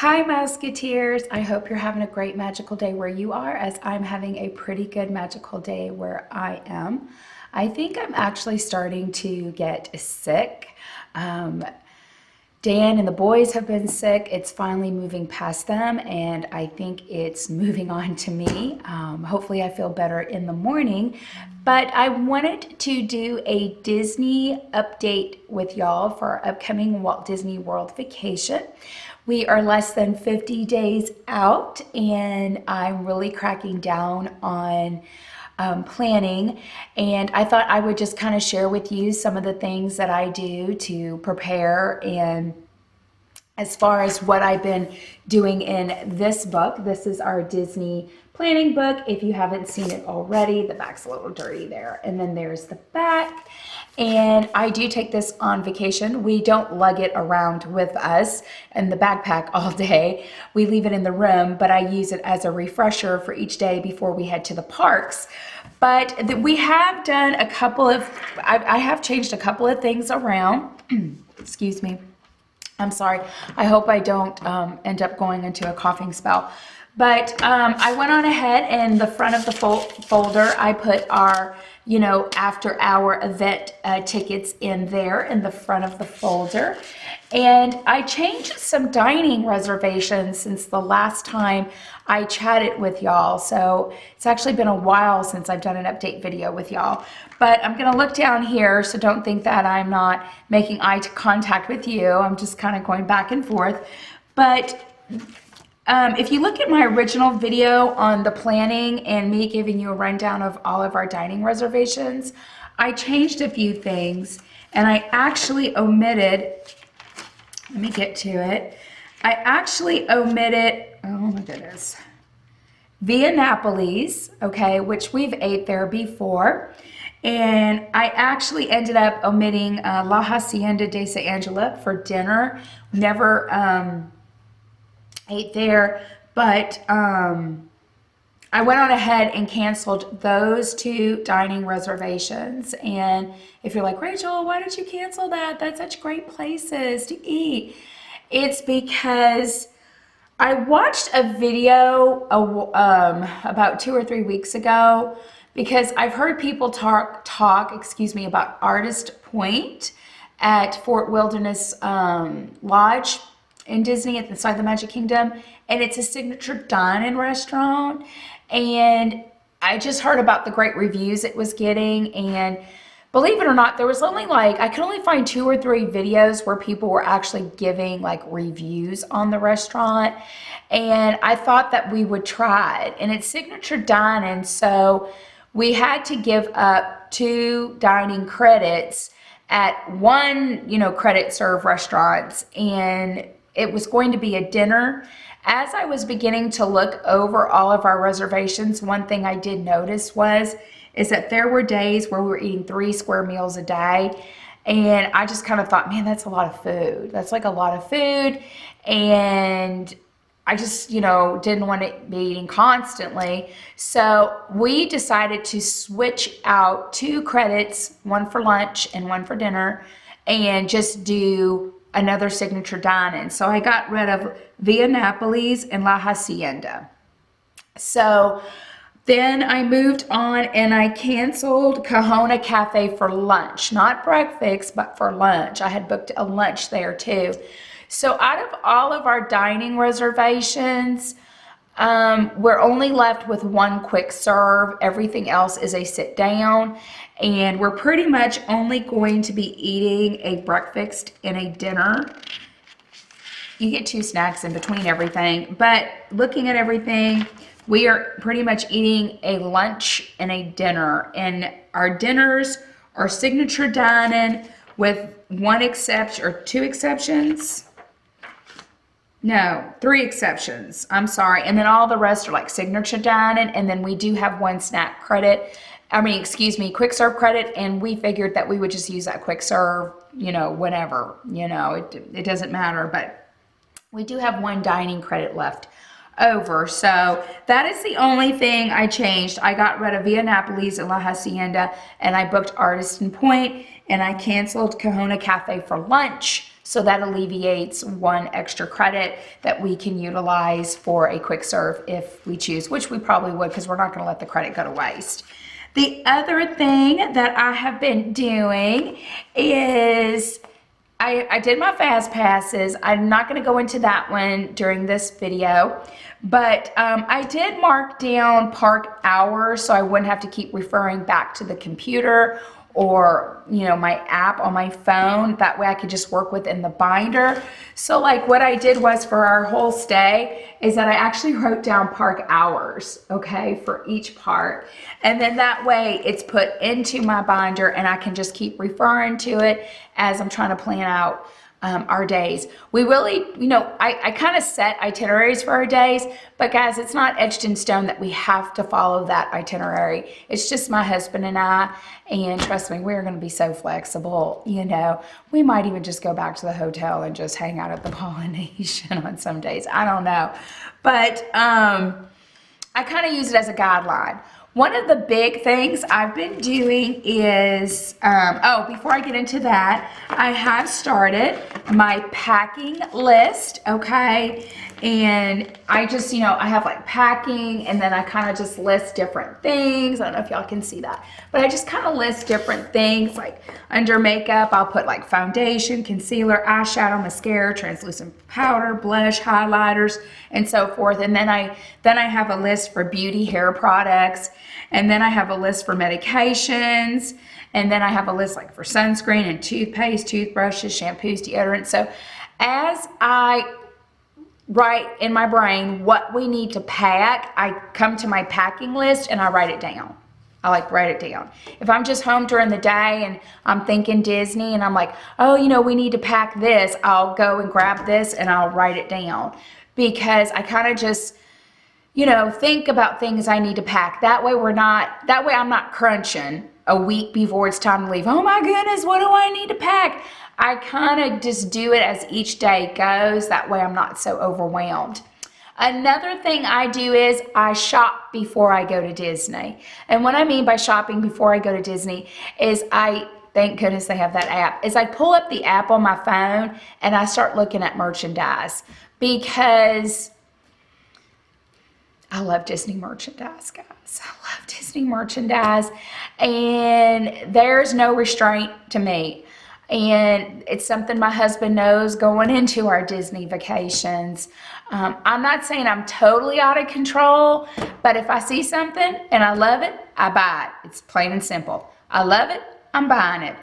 Hi Musketeers! I hope you're having a great magical day where you are, as I'm having a pretty good magical day where I am. I think I'm actually starting to get sick. Dan and the boys have been sick. It's finally moving past them, and I think it's moving on to me. Hopefully I feel better in the morning. But I wanted to do a Disney update with y'all for our upcoming Walt Disney World vacation. We are less than 50 days out, and I'm really cracking down on planning, and I thought I would just kind of share with you some of the things that I do to prepare, and as far as what I've been doing in this book. This is our Disney planning book. If you haven't seen it already, the back's a little dirty there, and then there's the back. And I do take this on vacation. We don't lug it around with us in the backpack all day. We leave it in the room, but I use it as a refresher for each day before we head to the parks. But we have done a couple of, I have changed a couple of things around. Excuse me. I'm sorry. I hope I don't end up going into a coughing spell. But I went on ahead, and the front of the folder, I put our, after hour event tickets in there in the front of the folder. And I changed some dining reservations since the last time I chatted with y'all. So it's actually been a while since I've done an update video with y'all. But I'm going to look down here, so don't think that I'm not making eye contact with you. I'm just kind of going back and forth. But if you look at my original video on the planning and me giving you a rundown of all of our dining reservations, I changed a few things, and I actually omitted, let me get to it. I actually omitted, oh my goodness, Via Napoli's, okay, which we've ate there before. And I actually ended up omitting La Hacienda de San Angela for dinner. Never ate there, but I went on ahead and canceled those two dining reservations. And if you're like, Rachel, why did you cancel that? That's such great places to eat. It's because I watched a video about 2 or 3 weeks ago, because I've heard people talk about Artist Point at Fort Wilderness Lodge in Disney inside the Magic Kingdom, and it's a signature dine-in restaurant. And I just heard about the great reviews it was getting, and believe it or not, there was only I could only find 2 or 3 videos where people were actually giving reviews on the restaurant. And I thought that we would try it, and it's signature dine-in, so we had to give up 2 dining credits at one, credit serve restaurants, and it was going to be a dinner. As I was beginning to look over all of our reservations, one thing I did notice is that there were days where we were eating 3 square meals a day, and I just kind of thought, man, that's a lot of food. That's a lot of food, and I just, didn't want to be eating constantly. So we decided to switch out 2 credits, one for lunch and one for dinner, and just do another signature dine-in. So I got rid of Via Napoli's and La Hacienda. So then I moved on, and I canceled Kahuna Cafe for lunch. Not breakfast, but for lunch. I had booked a lunch there too. So out of all of our dining reservations, we're only left with 1 quick serve. Everything else is a sit down, and we're pretty much only going to be eating a breakfast and a dinner. You get 2 snacks in between everything, but looking at everything, we are pretty much eating a lunch and a dinner, and our dinners are signature dining with 1 exception, or 2 exceptions. No, 3 exceptions. I'm sorry. And then all the rest are signature dining. And then we do have 1 snack credit. Quick serve credit. And we figured that we would just use that quick serve, whenever, it doesn't matter. But we do have 1 dining credit left over. So that is the only thing I changed. I got rid of Via Napoli's and La Hacienda, and I booked Artist Point, and I canceled Kahuna Cafe for lunch. So that alleviates one extra credit that we can utilize for a quick serve if we choose, which we probably would because we're not going to let the credit go to waste. The other thing that I have been doing is I did my fast passes. I'm not going to go into that one during this video, but I did mark down park hours so I wouldn't have to keep referring back to the computer or, you know, my app on my phone. That way I could just work within the binder. So like what I did was for our whole stay is that I actually wrote down park hours, okay, for each park. And then that way it's put into my binder and I can just keep referring to it as I'm trying to plan out our days. We really, you know, I kind of set itineraries for our days, but guys, it's not etched in stone that we have to follow that itinerary. It's just my husband and I, and trust me, we're going to be so flexible. You know, we might even just go back to the hotel and just hang out at the Polynesian on some days. I don't know, but I kind of use it as a guideline. One of the big things I've been doing is, before I get into that, I have started my packing list, okay? And I just, you know, I have like packing and then I kind of just list different things. I don't know if y'all can see that, but I just kind of list different things. Like under makeup, I'll put like foundation, concealer, eyeshadow, mascara, translucent powder, blush, highlighters, and so forth. And then I have a list for beauty hair products. And then I have a list for medications. And then I have a list like for sunscreen and toothpaste, toothbrushes, shampoos, deodorant. So as I write in my brain what we need to pack, I come to my packing list and I write it down. I like write it down. If I'm just home during the day and I'm thinking Disney and I'm like, oh, you know, we need to pack this, I'll go and grab this and I'll write it down. Because I kind of just, you know, think about things I need to pack. That way I'm not crunching a week before it's time to leave. Oh my goodness, what do I need to pack? I kind of just do it as each day goes. That way I'm not so overwhelmed. Another thing I do is I shop before I go to Disney. And what I mean by shopping before I go to Disney is thank goodness they have that app, is I pull up the app on my phone and I start looking at merchandise because I love Disney merchandise, guys. I love Disney merchandise, and there's no restraint to me. And it's something my husband knows going into our Disney vacations. I'm not saying I'm totally out of control, but if I see something and I love it, I buy it. It's plain and simple. I love it, I'm buying it.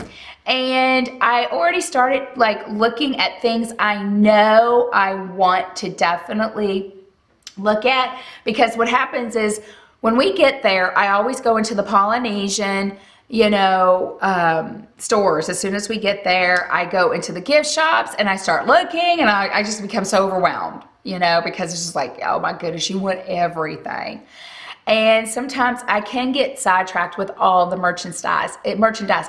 And I already started like looking at things I know I want to definitely look at, because what happens is when we get there, I always go into the Polynesian, you know, stores. As soon as we get there, I go into the gift shops and I start looking, and I just become so overwhelmed, you know, because it's just like, oh my goodness, you want everything. And sometimes I can get sidetracked with all the merchandise,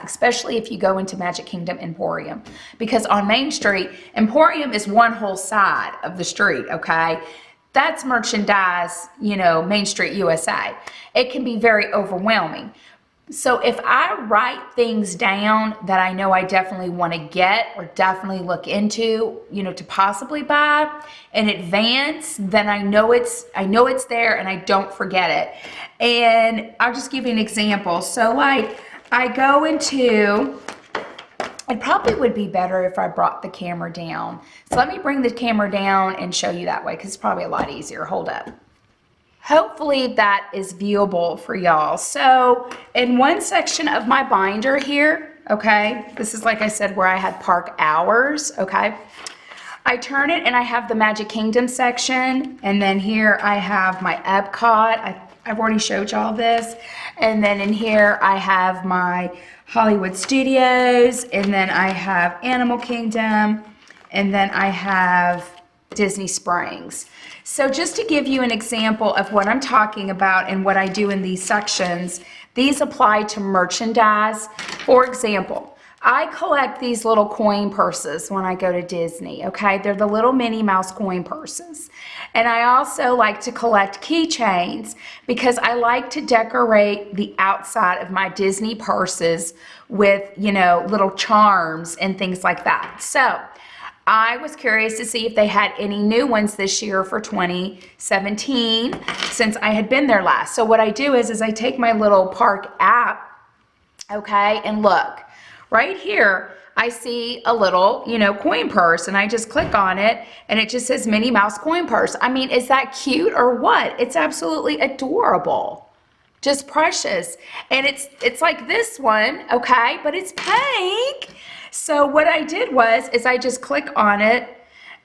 especially if you go into Magic Kingdom Emporium, because on Main Street, Emporium is one whole side of the street, okay? That's merchandise, you know, Main Street USA. It can be very overwhelming. So if I write things down that I know I definitely want to get or definitely look into, you know, to possibly buy in advance, then I know it's there and I don't forget it. And I'll just give you an example. So like I go into, it probably would be better if I brought the camera down. So let me bring the camera down and show you that way, because it's probably a lot easier. Hold up. Hopefully that is viewable for y'all. So in one section of my binder here, okay, this is like I said where I had park hours, okay, I turn it and I have the Magic Kingdom section, and then here I have my Epcot. I've already showed y'all this. And then in here I have my Hollywood Studios, and then I have Animal Kingdom, and then I have Disney Springs. So just to give you an example of what I'm talking about and what I do in these sections, these apply to merchandise. For example, I collect these little coin purses when I go to Disney, okay? They're the little Minnie Mouse coin purses. And I also like to collect keychains because I like to decorate the outside of my Disney purses with, you know, little charms and things like that. So I was curious to see if they had any new ones this year for 2017 since I had been there last. So what I do is I take my little park app, okay, and look. Right here, I see a little, coin purse, and I just click on it, and it just says Minnie Mouse coin purse. I mean, is that cute or what? It's absolutely adorable. Just precious. And it's like this one, okay, but it's pink. So what I did was I just click on it,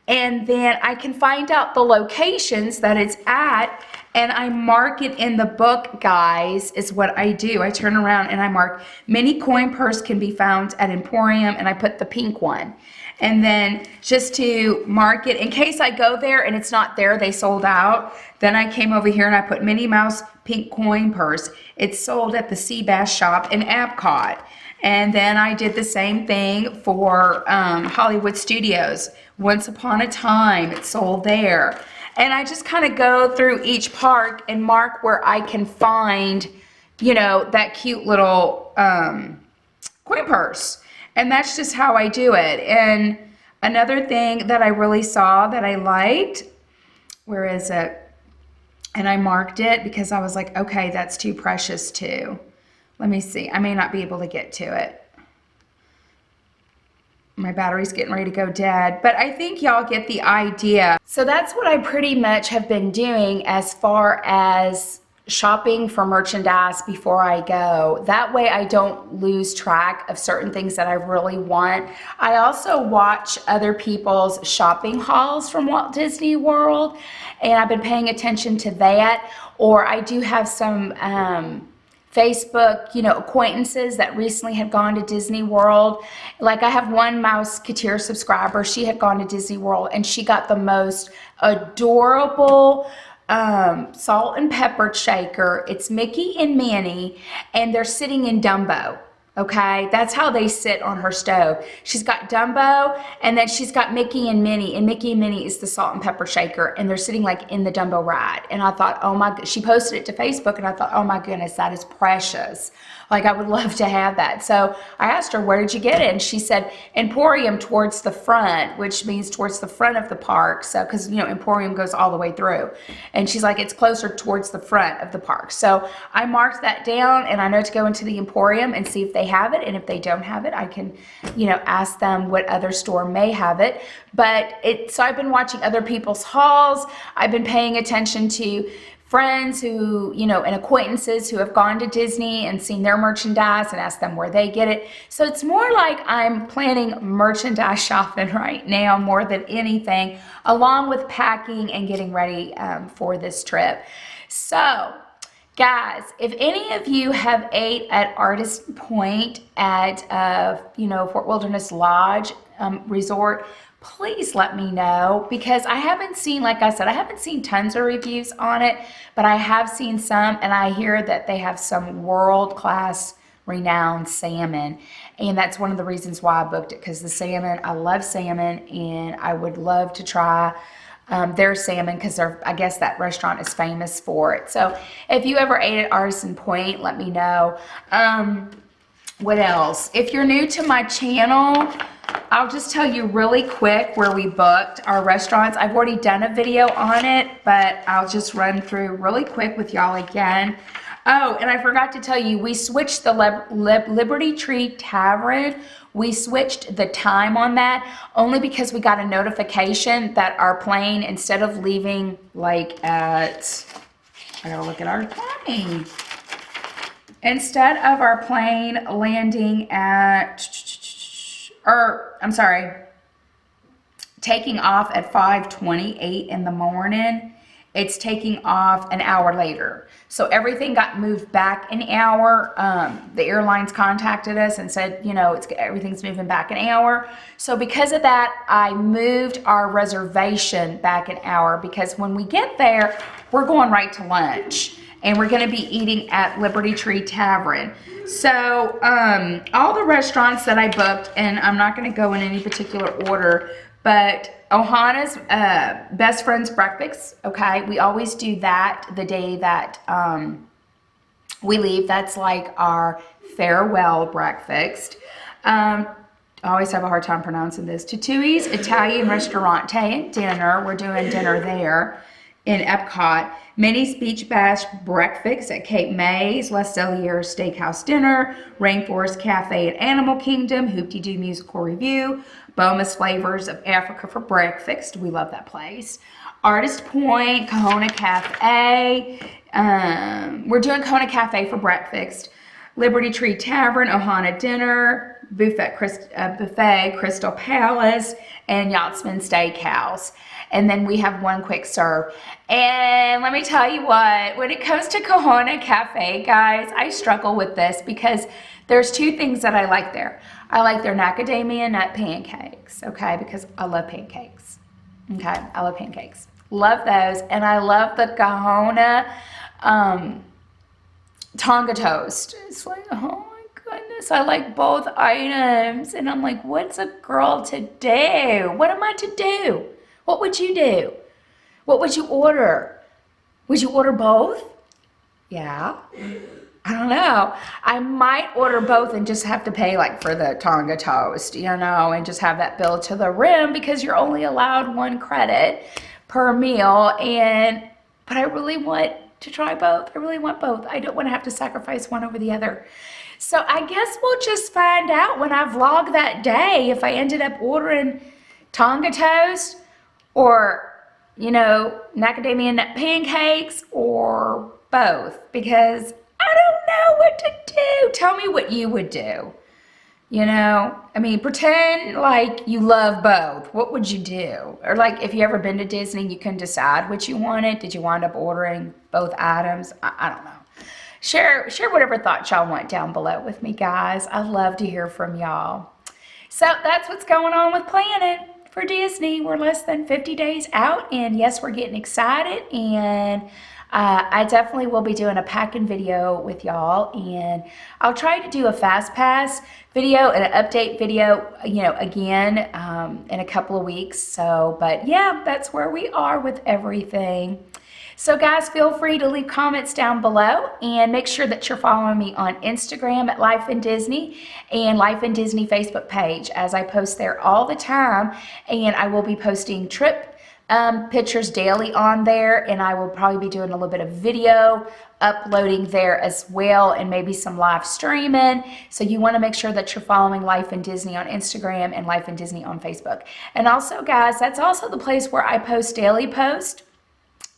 and then I can find out the locations that it's at, and I mark it in the book, guys, is what I do. I turn around and I mark Minnie coin purse can be found at Emporium, and I put the pink one. And then just to mark it, in case I go there and it's not there, they sold out, then I came over here and I put Minnie Mouse pink coin purse. It's sold at the Seabass shop in Epcot. And then I did the same thing for Hollywood Studios. Once Upon a Time, it sold there. And I just kind of go through each park and mark where I can find, that cute little coin purse. And that's just how I do it. And another thing that I really saw that I liked, where is it? And I marked it because I was like, okay, that's too precious too. Let me see. I may not be able to get to it. My battery's getting ready to go dead, but I think y'all get the idea. So that's what I pretty much have been doing as far as shopping for merchandise before I go. That way I don't lose track of certain things that I really want. I also watch other people's shopping hauls from Walt Disney World, and I've been paying attention to that. Or I do have some Facebook, acquaintances that recently had gone to Disney World. Like I have one Mouseketeer subscriber. She had gone to Disney World and she got the most adorable salt and pepper shaker. It's Mickey and Minnie, and they're sitting in Dumbo. Okay, that's how they sit on her stove. She's got Dumbo, and then she's got Mickey and Minnie, and Mickey and Minnie is the salt and pepper shaker, and they're sitting like in the Dumbo ride. And I thought, oh my, she posted it to Facebook, and I thought, oh my goodness, that is precious. Like I would love to have that. So I asked her, where did you get it? And she said, Emporium towards the front, which means towards the front of the park. So, because, Emporium goes all the way through. And she's like, it's closer towards the front of the park. So I marked that down, and I know to go into the Emporium and see if they have it. And if they don't have it, I can, ask them what other store may have it. But so I've been watching other people's hauls. I've been paying attention to friends who, and acquaintances who have gone to Disney and seen their merchandise and asked them where they get it. So it's more like I'm planning merchandise shopping right now more than anything, along with packing and getting ready for this trip. So guys, if any of you have ate at Artist Point at, Fort Wilderness Lodge Resort, please let me know, because I haven't seen, like I said, I haven't seen tons of reviews on it, but I have seen some, and I hear that they have some world-class renowned salmon, and that's one of the reasons why I booked it, because the salmon, I love salmon, and I would love to try their salmon, because I guess that restaurant is famous for it. So if you ever ate at Artisan Point, let me know. What else? If you're new to my channel, I'll just tell you really quick where we booked our restaurants. I've already done a video on it, but I'll just run through really quick with y'all again. Oh, and I forgot to tell you, we switched the Liberty Tree Tavern. We switched the time on that only because we got a notification that our plane, instead of leaving like at, I gotta look at our plane. Instead of our plane landing at, taking off at 5:28 in the morning, it's taking off an hour later. So everything got moved back an hour. The airlines contacted us and said, everything's moving back an hour. So because of that, I moved our reservation back an hour, because when we get there, we're going right to lunch. And we're going to be eating at Liberty Tree Tavern. So all the restaurants that I booked, and I'm not going to go in any particular order, but Ohana's Best Friends Breakfast, okay? We always do that the day that we leave. That's like our farewell breakfast. I always have a hard time pronouncing this. Tutui's Italian Restaurante dinner. We're doing dinner there in Epcot. Minnie's Beach Bash breakfast at Cape May's, Laszo Steakhouse dinner, Rainforest Cafe at Animal Kingdom, Hoop-Dee-Doo musical review, Boma's Flavors of Africa for breakfast. We love that place. Artist Point, Kahuna Cafe. We're doing Kahuna Cafe for breakfast. Liberty Tree Tavern, Ohana dinner, buffet Crystal Palace, and Yachtsman Steakhouse. And then we have one quick serve. And let me tell you what, when it comes to Kahuna Cafe, guys, I struggle with this because there's two things that I like there. I like their macadamia nut pancakes, okay, because I love pancakes. Okay, I love pancakes. Love those. And I love the Kahuna Tonga toast. It's like, oh my goodness, I like both items. And I'm like, what's a girl to do? What am I to do? What would you do? What would you order? Would you order both? Yeah. I don't know. I might order both and just have to pay like for the Tonga toast, you know, and just have that bill to the rim because you're only allowed one credit per meal. But I really want to try both. I really want both. I don't want to have to sacrifice one over the other. So I guess we'll just find out when I vlog that day if I ended up ordering Tonga toast or, you know, macadamia nut pancakes or both, because I don't know what to do. Tell me what you would do. You know, I mean, pretend like you love both. What would you do? Or like if you ever been to Disney, you couldn't decide what you wanted. Did you wind up ordering both items? I don't know. Share whatever thoughts y'all want down below with me, guys. I love to hear from y'all. So that's what's going on with Planet for Disney. We're less than 50 days out, and yes, we're getting excited, and I definitely will be doing a packing video with y'all, and I'll try to do a fast pass video and an update video, you know, again in a couple of weeks. So, but yeah, that's where we are with everything. So guys, feel free to leave comments down below, and make sure that you're following me on Instagram at Life in Disney and Life in Disney Facebook page, as I post there all the time, and I will be posting trip pictures daily on there, and I will probably be doing a little bit of video uploading there as well, and maybe some live streaming. So you want to make sure that you're following Life in Disney on Instagram and Life in Disney on Facebook. And also guys, that's also the place where I post daily posts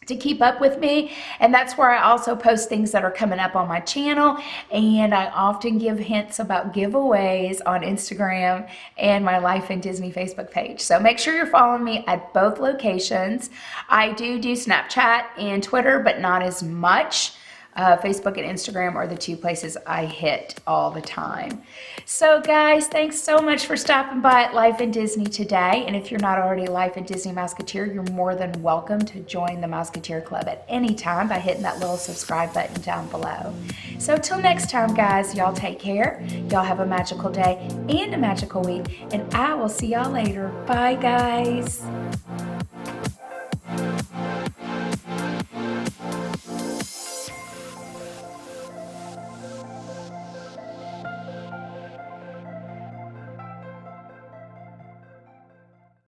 to keep up with me, and that's where I also post things that are coming up on my channel, and I often give hints about giveaways on Instagram and my Life in Disney Facebook page. So make sure you're following me at both locations. I do Snapchat and Twitter, but not as much. Facebook and Instagram are the two places I hit all the time. So guys, thanks so much for stopping by at Life in Disney today. And if you're not already a Life in Disney Mouseketeer, you're more than welcome to join the Mouseketeer Club at any time by hitting that little subscribe button down below. So till next time, guys, y'all take care. Y'all have a magical day and a magical week, and I will see y'all later. Bye, guys.